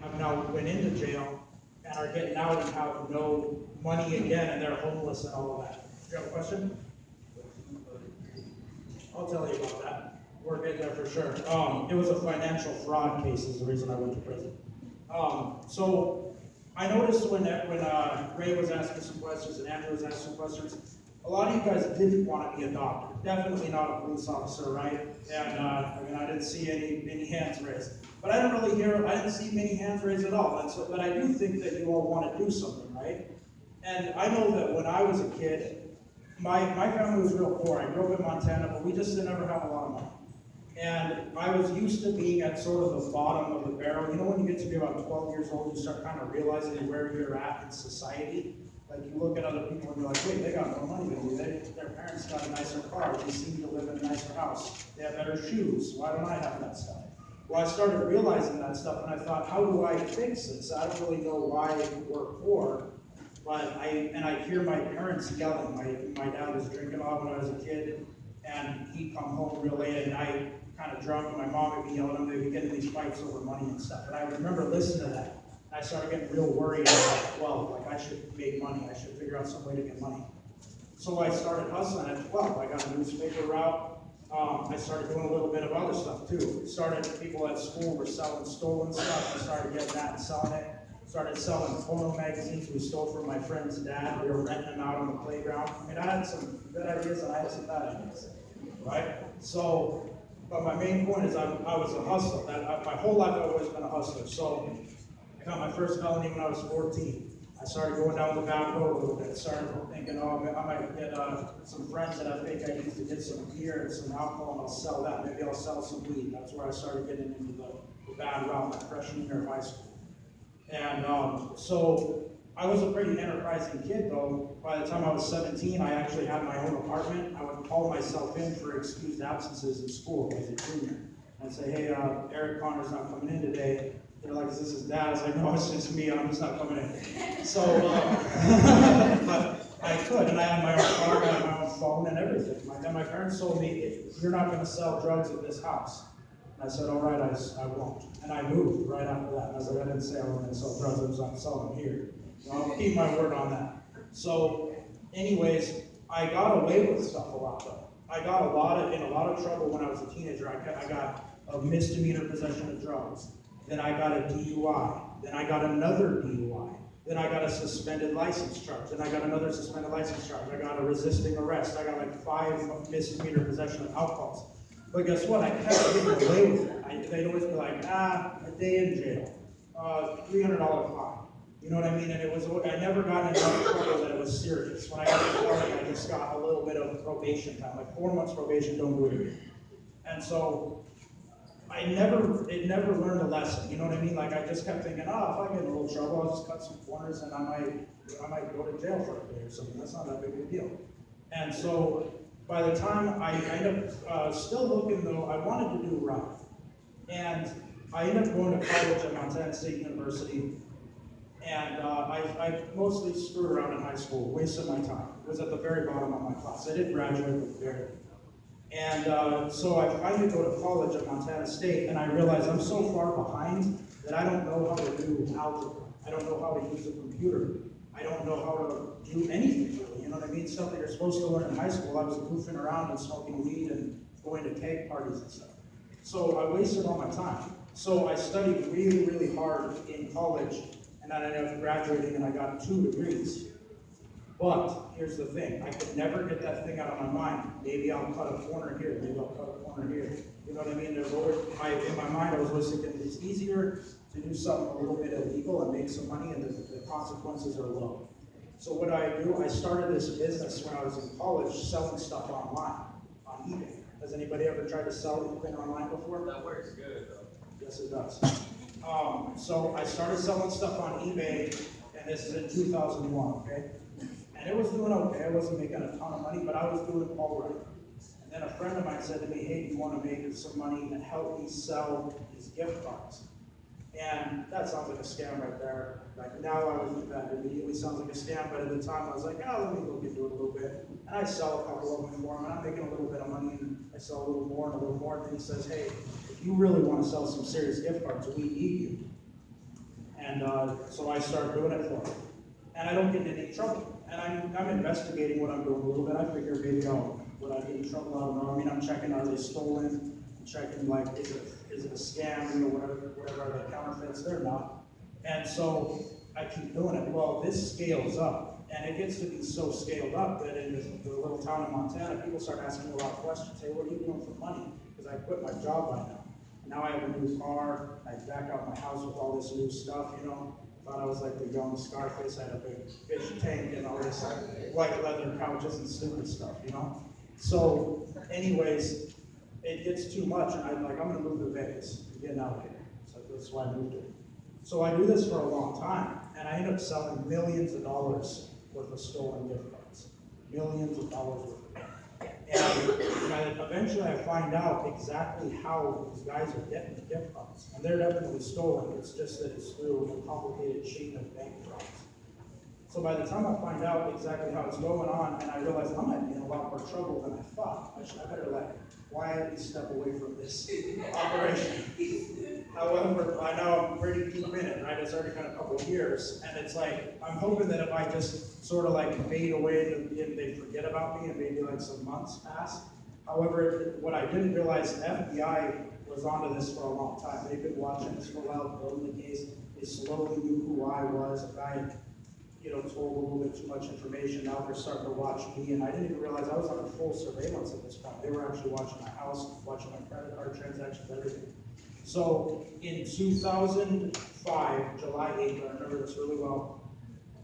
have now went into jail and are getting out and have no money again, and they're homeless and all of that. Do you have a question? I'll tell you about that. We're getting there for sure. It was a financial fraud case is the reason I went to prison. So I noticed when Ray was asking some questions and Andrew was asking some questions, a lot of you guys didn't want to be a doctor. Definitely not a police officer, right? And I didn't see any hands raised. But I didn't see many hands raised at all. But I do think that you all want to do something, right? And I know that when I was a kid, my family was real poor. I grew up in Montana, but we just didn't ever have a lot of money. And I was used to being at sort of the bottom of the barrel. You know, when you get to be about 12 years old, you start kind of realizing where you're at in society. Like you look at other people and you're like, wait, they got more money than you. Their parents got a nicer car. They seem to live in a nicer house. They have better shoes. Why don't I have that stuff? Well, I started realizing that stuff, and I thought, how do I fix this? I don't really know why we're poor, but I hear my parents yelling. My dad was drinking a lot when I was a kid, and he'd come home real late at night, kind of drunk, and my mom would be yelling at him. They'd be getting these fights over money and stuff. And I remember listening to that. I started getting real worried at 12, like I should make money. I should figure out some way to get money. So I started hustling at 12. I got a newspaper route. I started doing a little bit of other stuff too. People at school were selling stolen stuff. I started getting that and selling it. Started selling photo magazines we stole from my friend's dad. We were renting them out on the playground. I mean, I had some good ideas and I had some bad ideas, right? So, but my main point is I was a hustler. My whole life I've always been a hustler. So I got my first felony when I was 14. I started going down the back road a little bit. Started thinking, oh, I might get some friends that I think I need to get some beer and some alcohol, and I'll sell that. Maybe I'll sell some weed. That's where I started getting into the bad route my freshman year of high school. And so I was a pretty enterprising kid, though. By the time I was 17, I actually had my own apartment. I would call myself in for excused absences in school as a junior. I'd say, hey, Eric Connor's not coming in today. They're like, is this his dad? I was like, no, it's just me. I'm just not coming in. So, but I could, and I had my own car, I had my own phone and everything. My parents told me, you're not going to sell drugs at this house. And I said, all right, I won't. And I moved right after that. And I was like, I didn't say I was going to sell drugs. I was not selling them here. So I'll keep my word on that. So, anyways, I got away with stuff a lot, though. I got in a lot of trouble when I was a teenager. I got a misdemeanor possession of drugs. Then I got a DUI. Then I got another DUI. Then I got a suspended license charge. Then I got another suspended license charge. I got a resisting arrest. I got like 5 misdemeanor possession of alcohols. But guess what? I kept getting away with it. They'd always be like, a day in jail, $300 fine. You know what I mean? And I never got in enough trouble that it was serious. When I got to Florida, I just got a little bit of probation time, like 4 months probation, don't do it again. And so it never learned a lesson. You know what I mean? Like I just kept thinking, if I get in a little trouble, I'll just cut some corners and I might go to jail for a day or something. That's not that big of a deal. And so by the time I ended up still looking, though, I wanted to do right. And I ended up going to college at Montana State University. And I mostly screwed around in high school, wasted my time. It was at the very bottom of my class. I did graduate, but barely. And so I finally go to college at Montana State, and I realize I'm so far behind that I don't know how to do algebra. I don't know how to use a computer. I don't know how to do anything really. You know what I mean? Stuff that you're supposed to learn in high school. I was goofing around and smoking weed and going to keg parties and stuff. So I wasted all my time. So I studied really, really hard in college, and then I ended up graduating, and I got 2 degrees. But here's the thing, I could never get that thing out of my mind. Maybe I'll cut a corner here, maybe I'll cut a corner here. You know what I mean? In my mind, I was always thinking it's easier to do something a little bit illegal and make some money, and the consequences are low. So what I do, I started this business when I was in college, selling stuff online, on eBay. Has anybody ever tried to sell anything online before? That works good, though. Yes, it does. So I started selling stuff on eBay, and this is in 2001, okay? And it was doing okay. I wasn't making a ton of money, but I was doing all right. And then a friend of mine said to me, hey, do you want to make some money and help me sell these gift cards? And that sounds like a scam right there. Like now I would think that immediately sounds like a scam, but at the time I was like, let me look into it a little bit. And I sell a couple of them for him, and I'm making a little bit of money, and I sell a little more and a little more. And then he says, hey, if you really want to sell some serious gift cards, we need you. so I start doing it for him. And I don't get in any trouble. And I'm investigating what I'm doing a little bit. I figure maybe would I get in trouble? I don't know. I mean, I'm checking, are they stolen? I'm checking, like, is it a scam? You know, whatever are they counterfeits? They're not. And so I keep doing it. Well, this scales up, and it gets to be so scaled up that in the little town in Montana, people start asking me a lot of questions. Hey, what are you doing for money? Because I quit my job by now. Now I have a new car. I back out my house with all this new stuff, you know. Thought I was like the young Scarface. I had a big fish tank and all this white leather couches and stupid stuff, you know. So, anyways, it gets too much, and I'm gonna move to Vegas. I'm getting out of here. So that's why I moved it. So I do this for a long time, and I end up selling millions of dollars worth of stolen gift cards. Millions of dollars worth. And eventually I find out exactly how these guys are getting the gift cards. And they're definitely stolen. It's just that it's through a complicated chain of bank frauds. So by the time I find out exactly how it's going on, and I realize I might be in a lot more trouble than I thought, I better quietly step away from this operation. However, I know I'm pretty deep in it, right? It's already been a couple of years, and it's like, I'm hoping that if I just sort of fade away, and they forget about me, and maybe some months pass. However, what I didn't realize, the FBI was onto this for a long time. They've been watching this for a while, building the case. They slowly knew who I was. If I told a little bit too much information, now they're starting to watch me, and I didn't even realize I was under full surveillance at this point. They were actually watching my house, watching my credit card transactions, everything. So in 2005, July 8th, I remember this really well,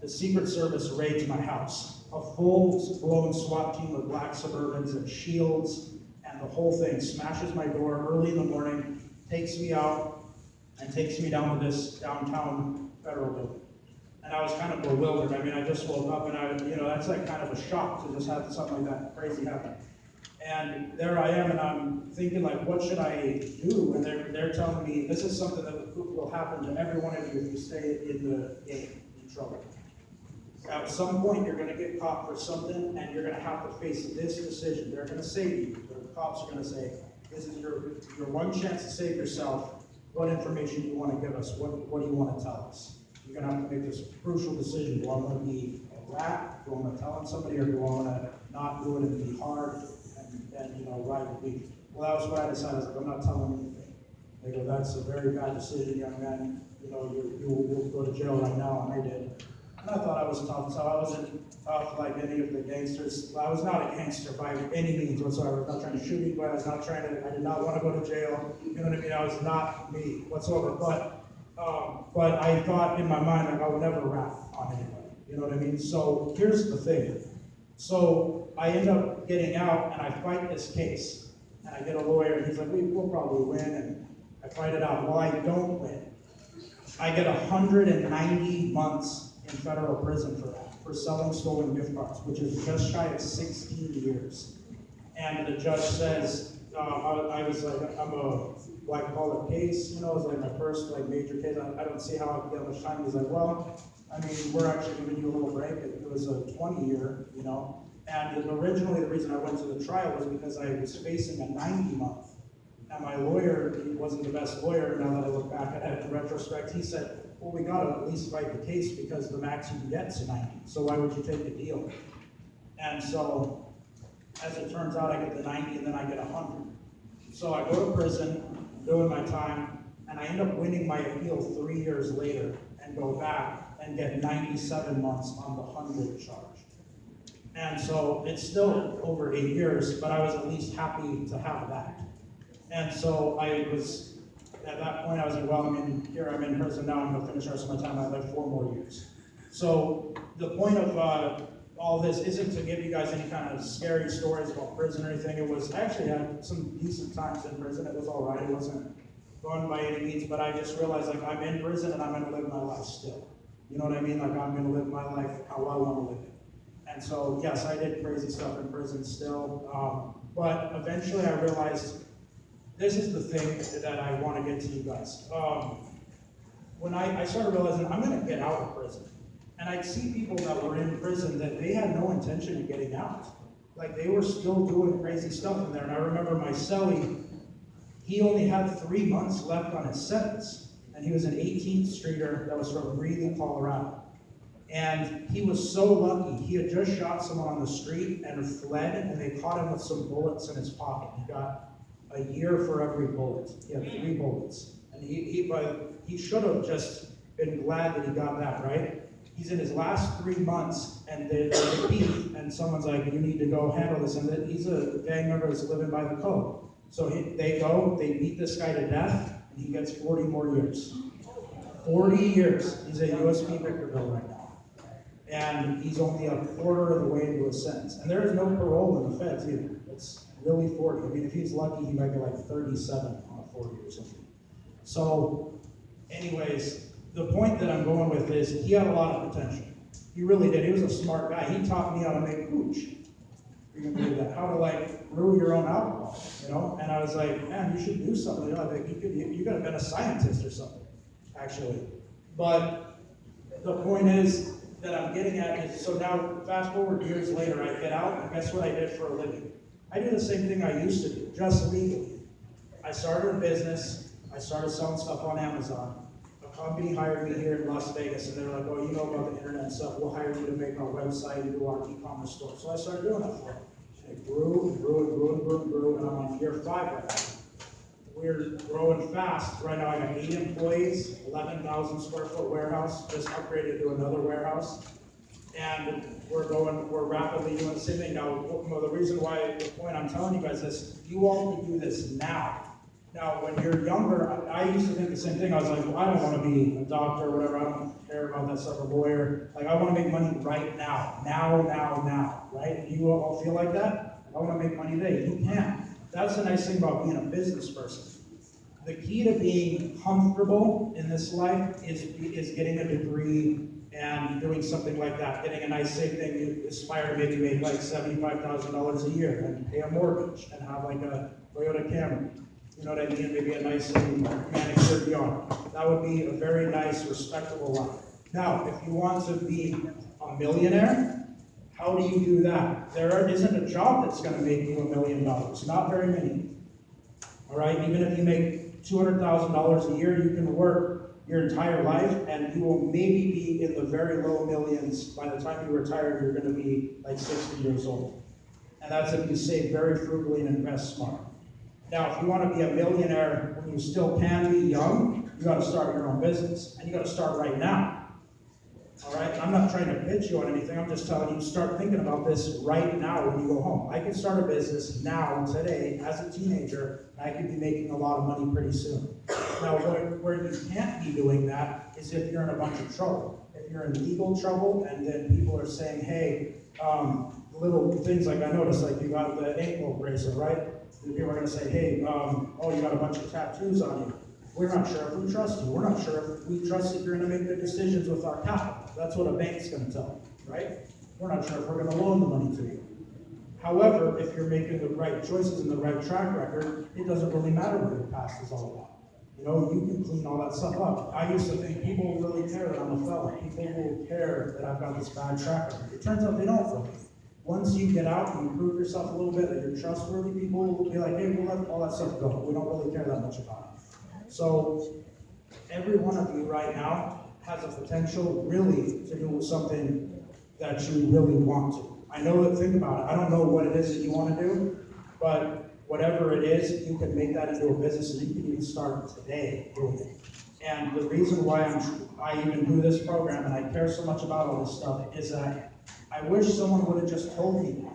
the Secret Service raids my house. A full-blown SWAT team with black Suburbans and shields, and the whole thing smashes my door early in the morning, takes me out, and takes me down to this downtown federal building. And I was kind of bewildered. I mean, I just woke up, and that's kind of a shock to just have something like that crazy happen. And there I am, and I'm thinking, what should I do? And they're telling me, this is something that will happen to every one of you if you stay in the game, in trouble. At some point, you're going to get caught for something, and you're going to have to face this decision. They're going to say to you, the cops are going to say, this is your one chance to save yourself. What information do you want to give us? What do you want to tell us? You're going to have to make this crucial decision. Do I want to be a rat? Do I want to tell on somebody, or do I want to not do it and be hard and ride the beat? Well, that was what I decided. I was like, I'm not telling anything. They go, that's a very bad decision, young man. You will go to jail right now, and I did. And I thought I was tough, so I wasn't tough like any of the gangsters. I was not a gangster by any means whatsoever. I was not trying to shoot anybody. I did not want to go to jail. You know what I mean? I was not me whatsoever. But I thought in my mind, I would never rat on anybody. You know what I mean? So here's the thing. So I end up getting out, and I fight this case. And I get a lawyer, and he's like, we'll probably win. And I fight it out. Well, I don't win. I get 190 months in federal prison for that, for selling stolen gift cards, which is just shy of 16 years. And the judge says, I was like, I'm a white collar case, it was my first major case. I don't see how I could get much time. He's like, well, I mean, we're actually giving you a little break. It was a 20-year, And originally the reason I went to the trial was because I was facing a 90-month. And my lawyer, he wasn't the best lawyer, now that I look back at it in retrospect, he said, well, we got to at least fight the case because the max you can get is 90. So why would you take the deal? And so, as it turns out, I get the 90 and then I get 100. So I go to prison, doing my time, and I end up winning my appeal 3 years later and go back and get 97 months on the 100 charge. And so it's still over 8 years, but I was at least happy to have that. And so at that point, I was like, well, I'm in prison now, I'm going to finish the rest of my time. I have 4 more years. So the point of all this isn't to give you guys any kind of scary stories about prison or anything. I actually had some decent times in prison. It was all right. It wasn't fun by any means, but I just realized, I'm in prison and I'm going to live my life still. You know what I mean? I'm going to live my life how I want to live it. And so, yes, I did crazy stuff in prison still, but eventually I realized this is the thing that I want to get to you guys. When I started realizing I'm going to get out of prison, and I'd see people that were in prison that they had no intention of getting out. They were still doing crazy stuff in there. And I remember my cellie, he only had 3 months left on his sentence. and he was an 18th streeter that was from Greeley, Colorado. And he was so lucky. He had just shot someone on the street and fled, and they caught him with some bullets in his pocket. He got a year for every bullet. He had 3 bullets. And he should have just been glad that he got that, right? He's in his last 3 months, and there's a beef, and someone's like, you need to go handle this. And he's a gang member that's living by the code. So they beat this guy to death, and he gets 40 more years. 40 years. He's at USP Victorville right now. And he's only a quarter of the way into his sentence. And there is no parole in the feds either. It's really 40. I mean, if he's lucky, he might get like 37 on a 40 or something. So, anyways, the point that I'm going with is he had a lot of potential. He really did. He was a smart guy. He taught me how to make hooch. You can do that. How to like brew your own alcohol, you know? And I was like, man, you should do something. You know, like you could have been a scientist or something, actually. But the point is that I'm getting at is, so now fast forward years later, I get out, and guess what I did for a living? I do the same thing I used to do, just legally. I started a business. I started selling stuff on Amazon. A company hired me here in Las Vegas, and they're like, oh, you know about the internet stuff, we'll hire you to make our website and do our e-commerce store. So I started doing that for them. And it grew and grew and grew and grew and grew, and I'm on year 5 right now. We're growing fast. Right now I got 8 employees, 11,000 square foot warehouse, just upgraded to another warehouse. And we're rapidly doing the same thing. Now, the reason why, the point I'm telling you guys is, you all can do this now. Now, when you're younger, I used to think the same thing. I was like, well, I don't want to be a doctor or whatever. I don't care about that stuff, a lawyer. Like, I want to make money right now. Now, right? You all feel like that? I want to make money today. You can. That's the nice thing about being a business person. The key to being comfortable in this life is getting a degree and doing something like that, getting a nice safe thing. You aspire to maybe make like $75,000 a year and pay a mortgage and have like a Toyota Camry. You know what I mean? Maybe a nice manicured yard. That would be a very nice, respectable life. Now, if you want to be a millionaire, how do you do that? There isn't a job that's going to make you $1 million. Not very many. All right? Even if you make $200,000 a year, you can work your entire life, and you will maybe be in the very low millions. By the time you retire, you're going to be like 60 years old. And that's if you save very frugally and invest smart. Now, if you want to be a millionaire when you still can be young, you got to start your own business, and you got to start right now. All right? I'm not trying to pitch you on anything. I'm just telling you, start thinking about this right now when you go home. I can start a business now, today, as a teenager, and I could be making a lot of money pretty soon. Now, where you can't be doing that is if you're in a bunch of trouble. If you're in legal trouble, and then people are saying, hey, little things like I noticed, like you got the ankle bracelet, right? And people are going to say, hey, oh, you got a bunch of tattoos on you. We're not sure if we trust you. We're not sure if we trust that you're going to make good decisions with our capital. That's what a bank's going to tell you, right? We're not sure if we're going to loan the money to you. However, if you're making the right choices and the right track record, it doesn't really matter what your past is all about. You know, you can clean all that stuff up. I used to think people will really care that I'm a felon. People will care that I've got this bad track record. It turns out they don't for me. Once you get out and you prove yourself a little bit, that you're trustworthy, people will be like, hey, we'll let all that stuff go. We don't really care that much about it. So, every one of you right now has a potential really to do something that you really want to. I know that, think about it. I don't know what it is that you want to do, but whatever it is, you can make that into a business, and you can even start today doing it. And the reason why I even do this program and I care so much about all this stuff is that I wish someone would have just told me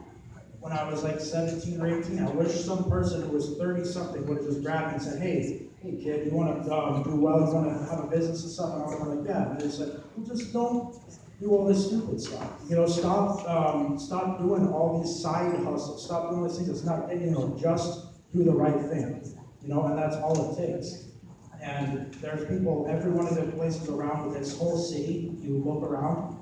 when I was like 17 or 18. I wish some person who was 30-something would have just grabbed me and said, hey kid, you want to do well, you want to have a business and stuff? And I was like, yeah. And they said, well, just don't do all this stupid stuff. You know, stop doing all these side hustles. Stop doing these things. It's not, you know, just do the right thing. You know, and that's all it takes. And there's people, every one of the places around this whole city, you look around,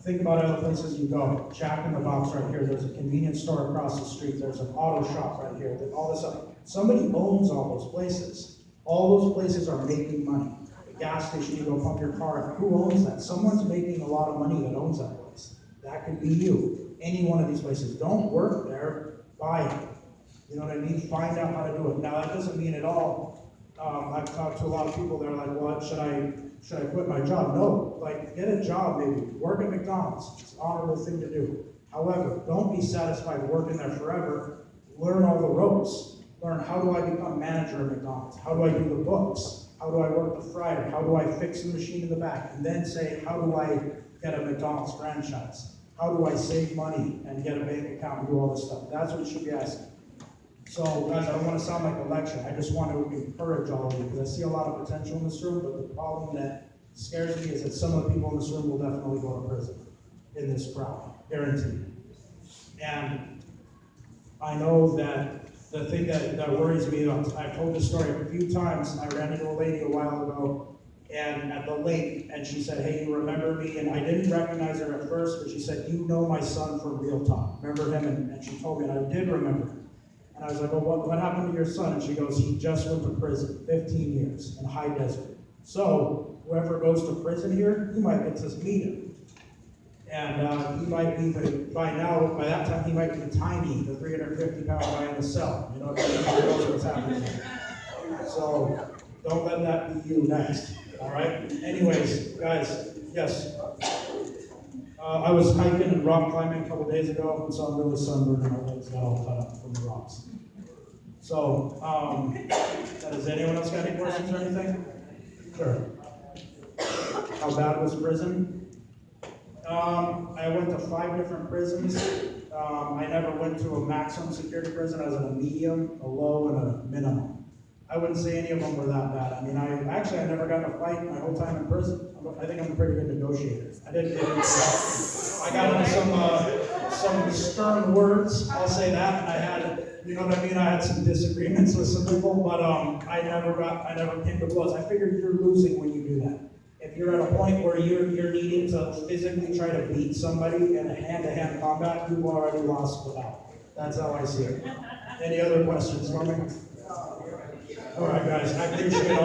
think about other places you go. Jack in the Box right here. There's a convenience store across the street. There's an auto shop right here. All this stuff. Somebody owns all those places. All those places are making money. The gas station, you go pump your car at. Who owns that? Someone's making a lot of money that owns that place. That could be you. Any one of these places. Don't work there. Buy it. You know what I mean? Find out how to do it. Now, that doesn't mean at all I've talked to a lot of people, they're like, well, should I quit my job? No, like, get a job maybe, work at McDonald's, it's an honorable thing to do. However, don't be satisfied working there forever, learn all the ropes. Learn, how do I become manager at McDonald's? How do I do the books? How do I work the fryer? How do I fix the machine in the back? And then say, how do I get a McDonald's franchise? How do I save money and get a bank account and do all this stuff? That's what you should be asking. So guys, I don't want to sound like a lecture. I just want to encourage all of you because I see a lot of potential in this room, but the problem that scares me is that some of the people in this room will definitely go to prison in this crowd, guaranteed. And I know that the thing that worries me, I've told this story a few times. I ran into a lady a while ago and at the lake, and she said, hey, you remember me? And I didn't recognize her at first, but she said, you know my son from Real Talk. Remember him? And she told me, and I did remember him. And I was like, well, what happened to your son? And she goes, he just went to prison, 15 years in High Desert. So whoever goes to prison here, you might get to meet him. And he might be, by that time, he might be tiny, the 350-pound guy in the cell. You know what I mean? Who knows what's happening. So don't let that be you next, all right? Anyways, guys, yes. I was hiking and rock climbing a couple days ago, and so I'm really sunburned and my legs got all cut up from the rocks. So, does anyone else got any questions or anything? Sure. How bad was prison? I went to 5 different prisons. I never went to a maximum security prison. I was in a medium, a low, and a minimum. I wouldn't say any of them were that bad. I mean, I never got in a fight my whole time in prison. I think I'm a pretty good negotiator. I got into some stern words, I'll say that, and I had, you know what I mean, I had some disagreements with some people, but I never came to blows. I figured you're losing when you do that. If you're at a point where you're needing to physically try to beat somebody in a hand-to-hand combat, you've already lost without. That's how I see it. Any other questions for me? All right, guys, I appreciate all